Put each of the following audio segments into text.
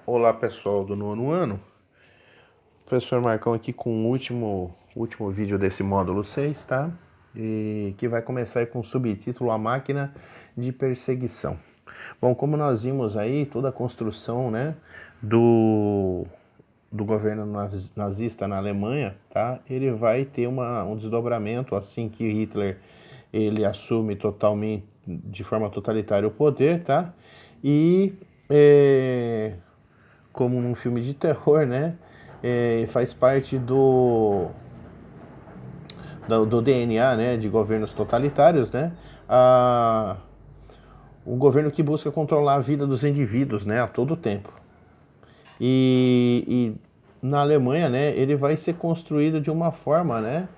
Olá pessoal do nono ano, professor Marcão aqui com o último vídeo desse módulo 6, tá? E que vai começar aí com o subtítulo A Máquina de Perseguição. Bom, como nós vimos aí, toda a construção, né, do governo nazista na Alemanha, tá? Ele vai ter um desdobramento assim que Hitler ele assume totalmente, de forma totalitária o poder, tá? E como num filme de terror, né? Faz parte do DNA, né? De governos totalitários, né? A, um governo que busca controlar a vida dos indivíduos, né? A todo tempo. E na Alemanha, né? Ele vai ser construído de uma forma, né?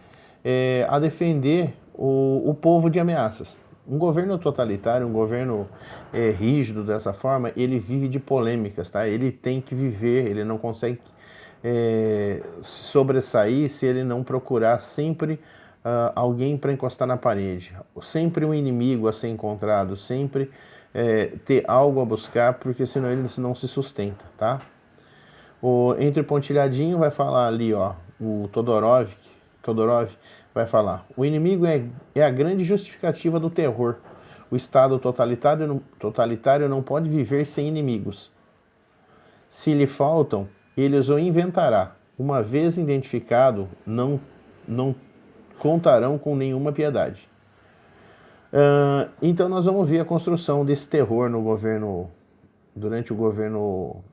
A defender o povo de ameaças. Um governo totalitário, um governo rígido dessa forma, ele vive de polêmicas, tá? Ele tem que viver, ele não consegue sobressair se ele não procurar sempre alguém para encostar na parede, sempre um inimigo a ser encontrado, sempre ter algo a buscar, porque senão ele não se sustenta, tá? Entre pontilhadinho vai falar ali, ó, o Todorov vai falar: o inimigo é a grande justificativa do terror. O Estado totalitário não pode viver sem inimigos. Se lhe faltam, ele os inventará. Uma vez identificado, não contarão com nenhuma piedade. Então nós vamos ver a construção desse terror no governo, durante o governo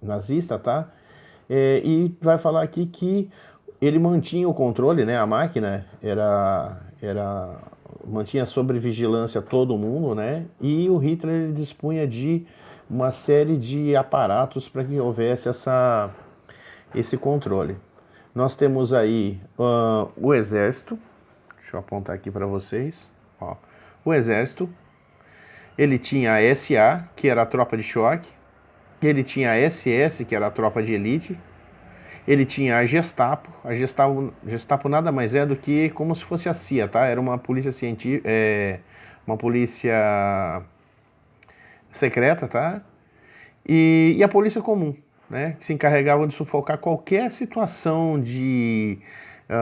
nazista, tá? E vai falar aqui que ele mantinha o controle, né? A máquina mantinha sob vigilância todo mundo, né? E o Hitler dispunha de uma série de aparatos para que houvesse esse controle. Nós temos aí o exército, deixa eu apontar aqui para vocês, ó. O exército, ele tinha a SA, que era a tropa de choque, ele tinha a SS, que era a tropa de elite, ele tinha a Gestapo nada mais é do que como se fosse a CIA, tá? Era uma polícia científica, uma polícia secreta, tá? E a polícia comum, né? Que se encarregava de sufocar qualquer situação de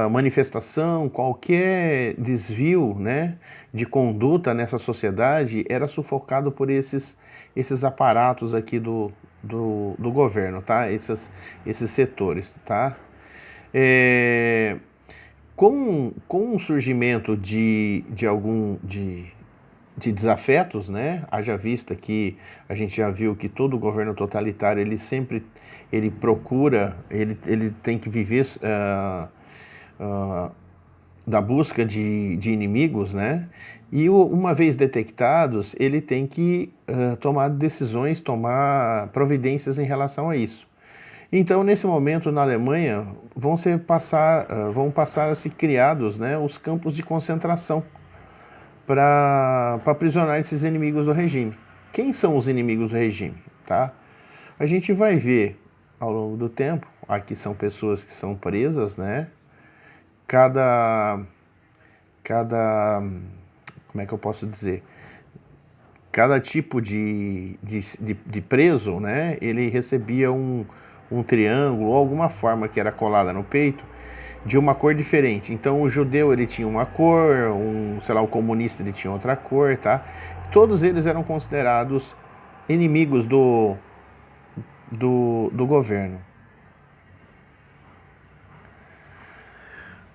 manifestação, qualquer desvio, né, de conduta nessa sociedade era sufocado por esses aparatos aqui do governo, tá? Esses setores, tá? Com o surgimento de desafetos, né? Haja vista que a gente já viu que todo governo totalitário ele sempre procura, ele tem que viver da busca de inimigos, né? E uma vez detectados, ele tem que tomar decisões, tomar providências em relação a isso. Então, nesse momento, na Alemanha, vão passar a ser criados, né, os campos de concentração para aprisionar esses inimigos do regime. Quem são os inimigos do regime? Tá? A gente vai ver ao longo do tempo, aqui são pessoas que são presas, né? Cada como é que eu posso dizer? Cada tipo de preso, né? Ele recebia um triângulo ou alguma forma que era colada no peito de uma cor diferente. Então o judeu ele tinha uma cor, sei lá, o comunista ele tinha outra cor, tá? Todos eles eram considerados inimigos do governo.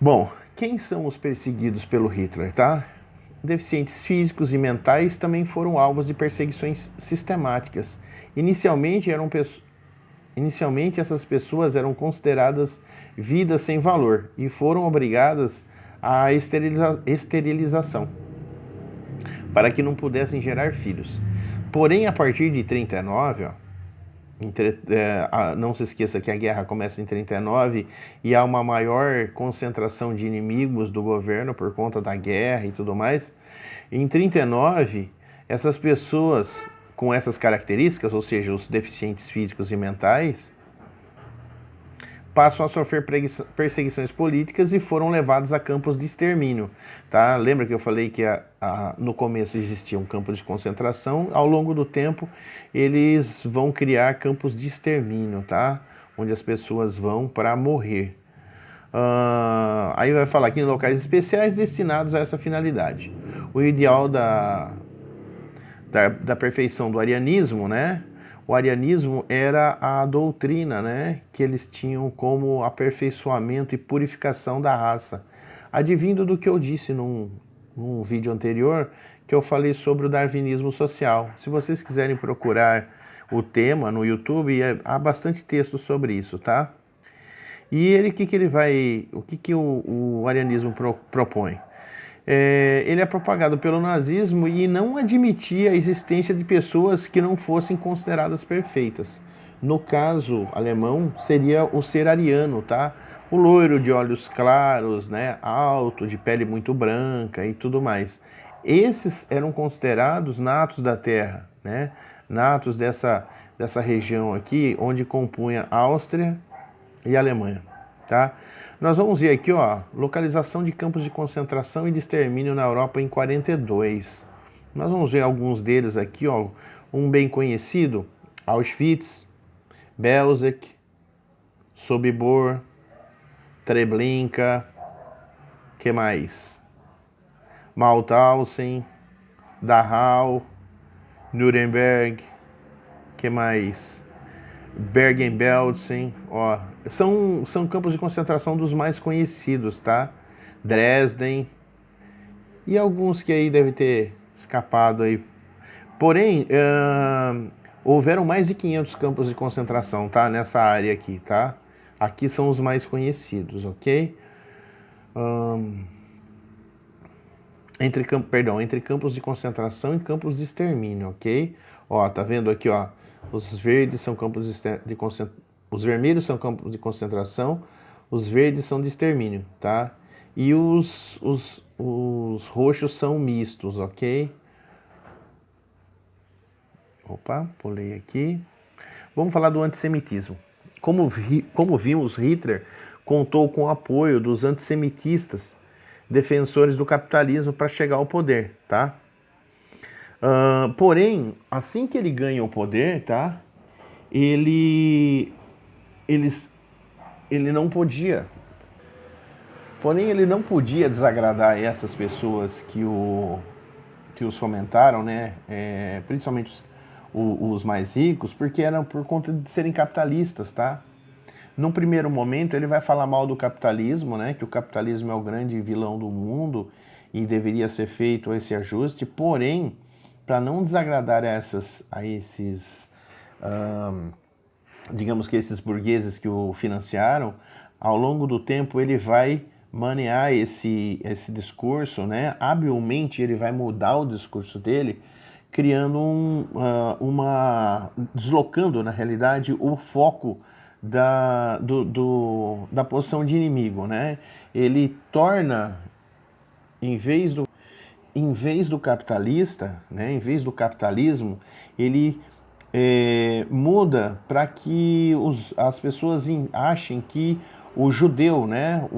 Bom, quem são os perseguidos pelo Hitler, tá? Deficientes físicos e mentais também foram alvos de perseguições sistemáticas. Inicialmente essas pessoas eram consideradas vidas sem valor e foram obrigadas à esterilização para que não pudessem gerar filhos. Porém, a partir de 39, ó, não se esqueça que a guerra começa em 39 e há uma maior concentração de inimigos do governo por conta da guerra e tudo mais. Em 39, essas pessoas com essas características, ou seja, os deficientes físicos e mentais, passam a sofrer perseguições políticas e foram levados a campos de extermínio. Tá? Lembra que eu falei que no começo existia um campo de concentração? Ao longo do tempo, eles vão criar campos de extermínio, tá? Onde as pessoas vão para morrer. Aí vai falar aqui em locais especiais destinados a essa finalidade. O ideal da perfeição do arianismo, né? O arianismo era a doutrina, né, que eles tinham como aperfeiçoamento e purificação da raça. Advindo do que eu disse num vídeo anterior, que eu falei sobre o darwinismo social. Se vocês quiserem procurar o tema no YouTube, há bastante texto sobre isso, tá? E ele, o que o arianismo propõe? Ele é propagado pelo nazismo e não admitia a existência de pessoas que não fossem consideradas perfeitas. No caso alemão, seria o ser ariano, tá? O loiro de olhos claros, né? Alto, de pele muito branca e tudo mais. Esses eram considerados natos da terra, né? Natos dessa região aqui, onde compunha Áustria e Alemanha, tá? Nós vamos ver aqui, ó, localização de campos de concentração e de extermínio na Europa em 42. Nós vamos ver alguns deles aqui, ó. Um bem conhecido, Auschwitz, Belzec, Sobibor, Treblinka, que mais? Mauthausen, Dachau, Nuremberg, que mais? Bergen-Belsen, ó, são campos de concentração dos mais conhecidos, tá? Dresden e alguns que aí devem ter escapado aí. Porém, houveram mais de 500 campos de concentração, tá? Nessa área aqui, tá? Aqui são os mais conhecidos, ok? Entre campos de concentração e campos de extermínio, ok? Ó, tá vendo aqui, ó? Os verdes são campos de concentração, os vermelhos são campos de concentração, os verdes são de extermínio, tá? E os roxos são mistos, ok? Opa, pulei aqui. Vamos falar do antissemitismo. Como vimos, Hitler contou com o apoio dos antissemitistas, defensores do capitalismo, para chegar ao poder, tá? Porém, assim que ele ganha o poder, tá? Ele não podia. Porém, ele não podia desagradar essas pessoas que os fomentaram, né? Principalmente os mais ricos, porque eram por conta de serem capitalistas, tá? Num primeiro momento, ele vai falar mal do capitalismo, né? Que o capitalismo é o grande vilão do mundo e deveria ser feito esse ajuste. Porém, para não desagradar digamos que esses burgueses que o financiaram, ao longo do tempo ele vai manear esse discurso, né? Habilmente ele vai mudar o discurso dele, criando deslocando na realidade o foco da posição de inimigo, né? Ele torna, em vez do capitalista, né, em vez do capitalismo, ele muda para que as pessoas achem que o judeu, né,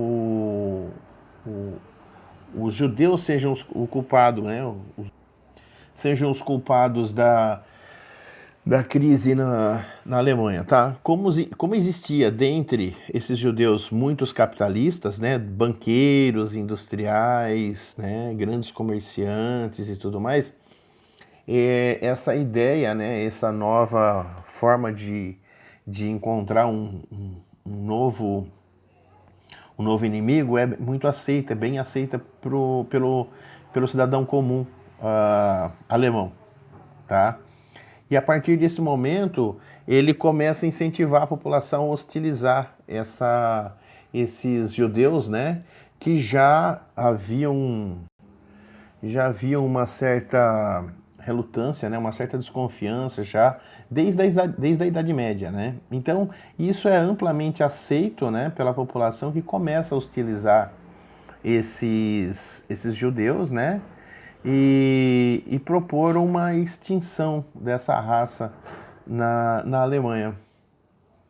os judeus sejam o culpado, né, sejam os culpados da crise na Alemanha, tá? Como existia dentre esses judeus muitos capitalistas, né, banqueiros, industriais, né, grandes comerciantes e tudo mais, essa ideia, né, essa nova forma de encontrar um novo inimigo é muito aceita, é bem aceita pelo cidadão comum alemão, tá? E a partir desse momento, ele começa a incentivar a população a hostilizar esses judeus, né, que já haviam uma certa relutância, né, uma certa desconfiança já desde a Idade Média, né? Então, isso é amplamente aceito, né, pela população, que começa a hostilizar esses judeus, né? E propor uma extinção dessa raça na Alemanha.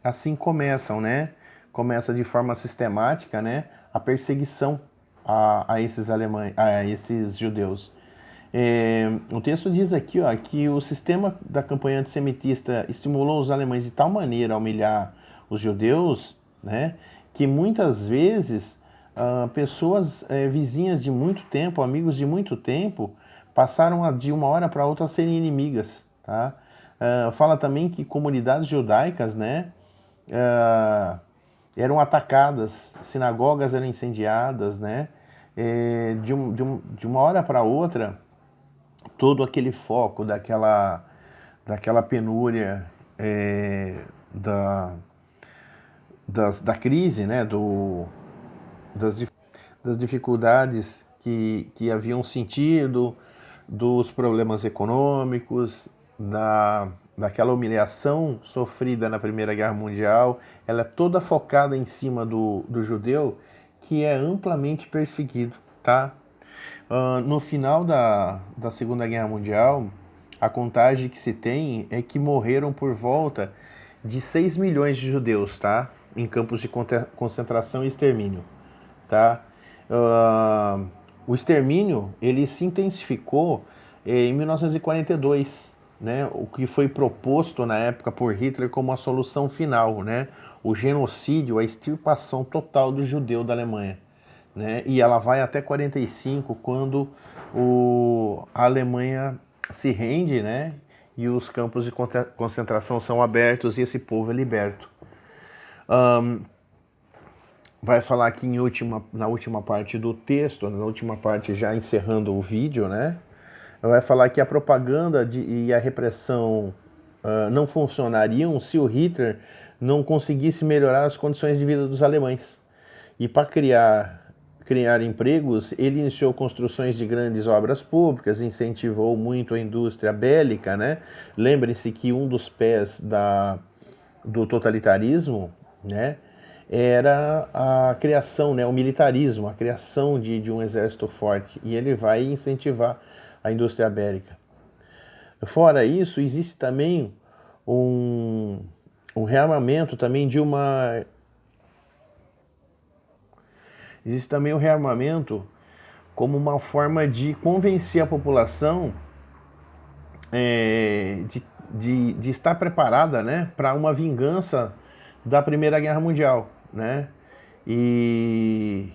Assim começam, né? começa de forma sistemática, né, a perseguição a esses alemães, a esses judeus. O texto diz aqui, ó, que o sistema da campanha antissemitista estimulou os alemães de tal maneira a humilhar os judeus, né, que muitas vezes pessoas vizinhas de muito tempo, amigos de muito tempo, passaram de uma hora para outra a serem inimigas, tá? Fala também que comunidades judaicas, né, eram atacadas, sinagogas eram incendiadas, né? De uma hora para outra, todo aquele foco daquela penúria, da crise, né? Das dificuldades que haviam sentido, dos problemas econômicos, daquela humilhação sofrida na Primeira Guerra Mundial, ela é toda focada em cima do judeu, que é amplamente perseguido, tá? No final da Segunda Guerra Mundial, a contagem que se tem é que morreram por volta de 6 milhões de judeus, tá? Em campos de concentração e extermínio, tá? O extermínio, ele se intensificou em 1942, né? O que foi proposto na época por Hitler como a solução final, né? O genocídio, a extirpação total do judeu da Alemanha, né? E ela vai até 45, quando a Alemanha se rende, né? E os campos de concentração são abertos e esse povo é liberto. Vai falar aqui na última parte do texto, na última parte já encerrando o vídeo, né? Vai falar que a propaganda e a repressão não funcionariam se o Hitler não conseguisse melhorar as condições de vida dos alemães. E para criar empregos, ele iniciou construções de grandes obras públicas, incentivou muito a indústria bélica, né? Lembrem-se que um dos pés do totalitarismo, né, era a criação, né, o militarismo, a criação de um exército forte, e ele vai incentivar a indústria bélica. Fora isso, existe também um rearmamento também existe também o rearmamento como uma forma de convencer a população de estar preparada, né, para uma vingança da Primeira Guerra Mundial, né? E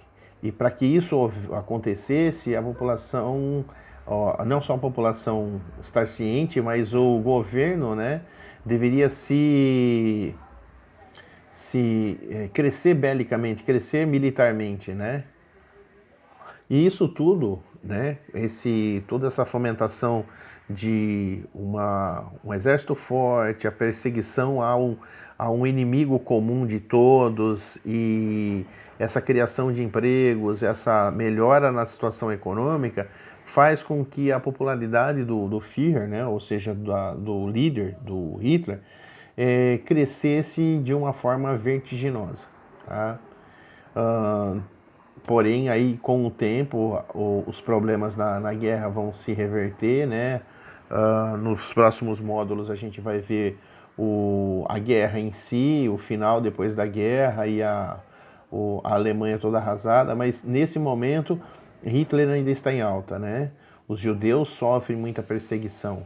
para que isso acontecesse, a população, não só a população estar ciente, mas o governo, né, deveria crescer belicamente, crescer militarmente, né? E isso tudo, né, toda essa fomentação de um exército forte, a perseguição a um inimigo comum de todos, e essa criação de empregos, essa melhora na situação econômica, faz com que a popularidade do Führer, né, ou seja, do líder, do Hitler, crescesse de uma forma vertiginosa, tá? Porém, aí com o tempo, os problemas na guerra vão se reverter, né? Nos próximos módulos a gente vai ver a guerra em si, o final depois da guerra e a Alemanha toda arrasada, mas nesse momento Hitler ainda está em alta, né? Os judeus sofrem muita perseguição.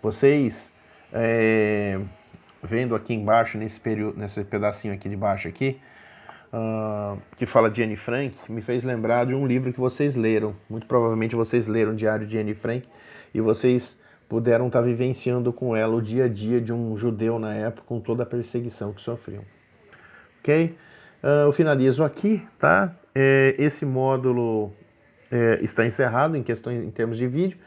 Vocês, vendo aqui embaixo, nesse pedacinho aqui de baixo aqui, que fala de Anne Frank, me fez lembrar de um livro que vocês leram. Muito provavelmente vocês leram o Diário de Anne Frank e vocês puderam estar vivenciando com ela o dia a dia de um judeu na época, com toda a perseguição que sofriam. Ok? Eu finalizo aqui, tá? Esse módulo está encerrado em termos de vídeo,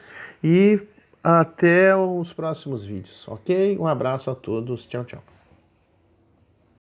e até os próximos vídeos, ok? Um abraço a todos, tchau, tchau.